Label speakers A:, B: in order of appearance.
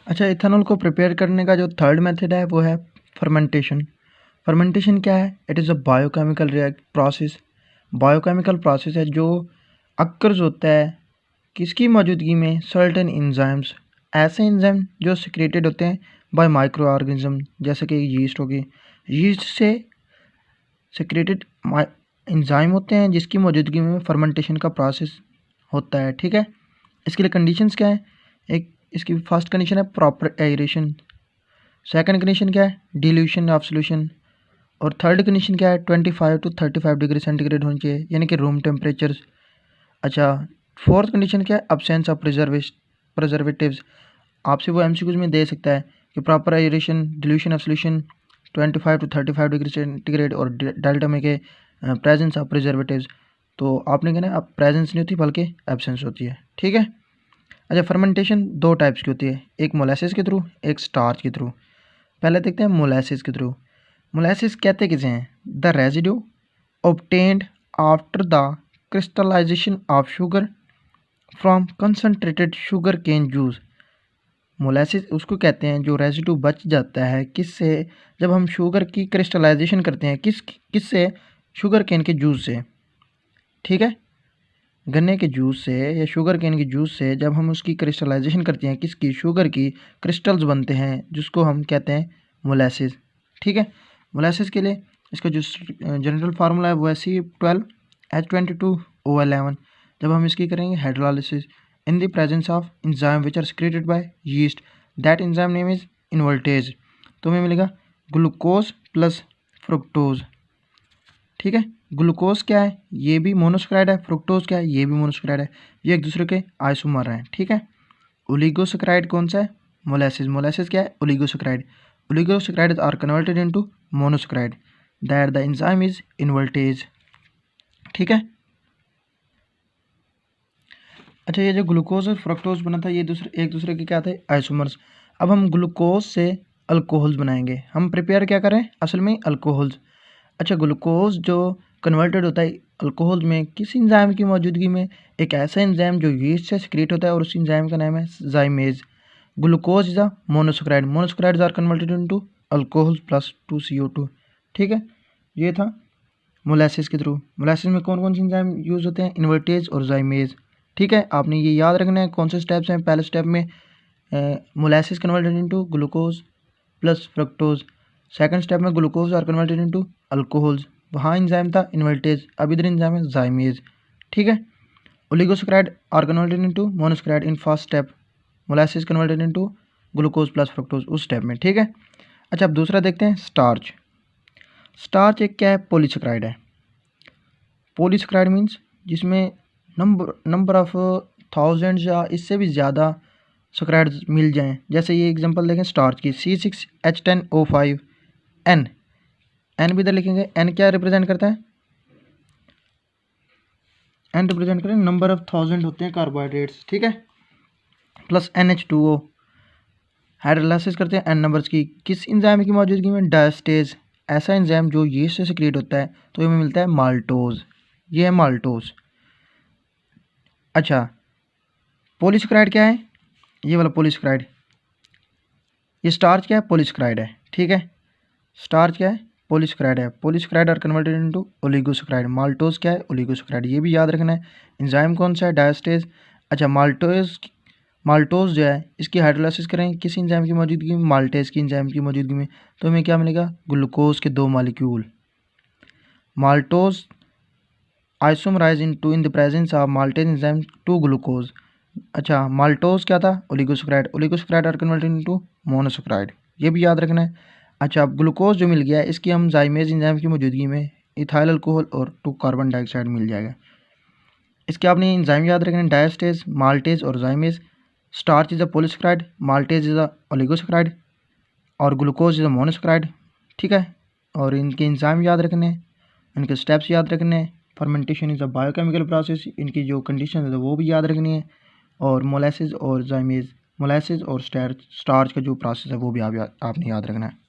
A: अच्छा, इथेनॉल को प्रिपेयर करने का जो थर्ड मेथड है वो है फर्मेंटेशन। फर्मेंटेशन क्या है? It is a biochemical process. Biochemical process है जो अक्कर्स होता है किसकी मौजूदगी में? सर्टेन इंजाइम्स, ऐसे इंजाइम जो सिक्रेटेड होते हैं बाय माइक्रो ऑर्गेनिज्म, जैसे कि यीस्ट होगी। यीस्ट से सिक्रेटेड इंजाइम होते हैं जिसकी मौजूदगी में फर्मेंटेशन का प्रोसेस होता है। ठीक है, इसके लिए कंडीशंस क्या है? एक इसकी फर्स्ट कंडीशन है प्रॉपर एयरेशन, सेकंड कंडीशन क्या है? डिल्यूशन ऑफ सोल्यूशन, और थर्ड कंडीशन क्या है? 25 to 35 डिग्री सेंटीग्रेड होनी चाहिए, यानी कि रूम टेम्परेचर। अच्छा, फोर्थ कंडीशन क्या है? Absence of preservatives. आपसे वो एमसीक्यूज में दे सकता है कि proper aeration, dilution of solution, 25 to 35 degree centigrade और डेल्टा में के प्रेजेंस ऑफ प्रिजर्वेटिव्स। तो आपने कहना है अब प्रेजेंस नहीं होती बल्कि एब्सेंस होती है। ठीक है। अच्छा, फर्मेंटेशन दो टाइप्स की होती है, एक मोलासिस के थ्रू, एक स्टार्च के थ्रू। पहले देखते हैं मोलासिस के थ्रू। मोलासिस कहते किसे हैं? The residue obtained after the crystallisation of sugar from concentrated sugar cane juice. Molasses उसको कहते हैं जो रेजिड्यू बच जाता है किससे? जब हम शुगर की क्रिस्टलाइजेशन करते हैं, किससे? शुगर केन के जूस से। ठीक है, गन्ने के जूस से या शुगर केन के जूस से जब हम उसकी क्रिस्टलाइजेशन करते हैं, किसकी? शुगर की क्रिस्टल्स बनते हैं जिसको हम कहते हैं मोलासिस। ठीक है, मोलासिस के लिए इसका जो जनरल फार्मूला है वो है C12H22O11। जब हम इसकी करेंगे hydrolysis in the presence of enzyme which are secreted by yeast, that enzyme name is invertase. तो हमें मिलेगा ग्लूकोज प्लस फ्रुक्टोज। ठीक है, ग्लूकोज क्या है? ये भी मोनोसैकेराइड है। फ्रुक्टोज क्या है? ये भी मोनोसैकेराइड है। ये एक दूसरे के आइसोमर हैं। ठीक है, ओलिगोसैकेराइड कौन सा है? मोलासिस। मोलासिस क्या है? Oligosaccharide. Oligosaccharides are converted into monosaccharide that the enzyme is invertase. ठीक है। अच्छा, ये जो ग्लूकोज और फ्रक्टोज बना था ये एक दूसरे के क्या थे? आइसोमर्स। अब हम ग्लूकोज से अल्कोहल्स बनाएंगे। हम प्रिपेयर क्या करें? असल में अल्कोहल्स। अच्छा, ग्लूकोज जो कन्वर्टेड होता है अल्कोहल में किस एंजाइम की मौजूदगी में? एक ऐसा एंजाइम जो यीस्ट से सिक्रेट होता है और उस एंजाइम का नाम है zymase. Glucose is a monosaccharide. Monosaccharides are converted into alcohol plus 2CO2। ठीक है, ये था मोलासिस के थ्रू। मोलासिस में कौन कौन से एंजाइम यूज होते हैं? इन्वर्टेज और जाइमेज। ठीक है, आपने ये याद रखना है कौन से स्टेप्स हैं। पहले स्टेप में molasses converted into glucose plus fructose. Second step में glucose are converted into alcohols, वहाँ एंजाइम था इन्वर्टेज, अब इधर एंजाइम है जाइमेज। ठीक है, oligosaccharide are converted into monosaccharide in first step, molasses converted into glucose plus fructose उस step में। ठीक है। अच्छा, अब दूसरा देखते हैं स्टार्च। स्टार्च एक क्या है? पॉलीसैकेराइड है। पॉलीसैकेराइड मीन्स जिसमें नंबर ऑफ थाउजेंड्स या इससे भी ज़्यादा सैकेराइड्स मिल जाएं। जैसे ये एग्जांपल देखें स्टार्च की C6H10O5 N। एन भी इधर लिखेंगे। एन क्या रिप्रेजेंट करता है? एन रिप्रेजेंट करें नंबर ऑफ थाउजेंड होते हैं कार्बोहाइड्रेट्स। ठीक है, प्लस NH2O। हाइड्रोलाइसिस करते हैं एन नंबर्स की। किस एंजाइम की मौजूदगी में? डायस्टेज, ऐसा एंजाइम जो यीस्ट से सिक्रेट होता है, तो हमें मिलता है माल्टोज। ये है माल्टोज। अच्छा, पॉलीसैकेराइड क्या है? ये वाला पॉलीसैकेराइड। ये स्टार्च क्या है? पॉलीसैकेराइड है। ठीक है, स्टार्च क्या है? पॉलीसैकेराइड है। Polysaccharide are converted into oligosaccharide. Maltose क्या है? ओलिगोसैकेराइड। ये भी याद रखना है। एंजाइम कौन सा है? डायस्टेज। अच्छा, माल्टोज जो है इसकी हाइड्रोलाइसिस करें किस एंजाइम की मौजूदगी में? माल्टेज की एंजाइम की मौजूदगी में। तो हमें क्या मिलेगा? ग्लूकोज के 2 molecule. Maltose isomerise in the presence of maltase enzyme to glucose. अच्छा, माल्टोज क्या था? Oligosaccharide. Oligosaccharide are converted into monosaccharide. ये भी याद रखना है। अच्छा, अब ग्लूकोज जो मिल गया है इसकी हम जाइमेज एंजाइम की मौजूदगी में इथाइल अल्कोहल और 2 कार्बन डाइऑक्साइड मिल जाएगा। इसके आपने एंजाइम याद रखना है, डायस्टेज, माल्टेज और जाइमेज। Starch is a polysaccharide, maltase is a oligosaccharide और ग्लूकोज इज अ मोनोसैकेराइड। ठीक है, और इनके एंजाइम याद रखने हैं, इनके स्टेप्स याद रखने हैं। Fermentation is a biochemical process, इनकी जो कंडीशन है वो भी याद रखनी है। और मोलासिस और जाइमेज, मोलासिस और स्टार्च का जो प्रोसेस है वो भी आपने याद रखना है।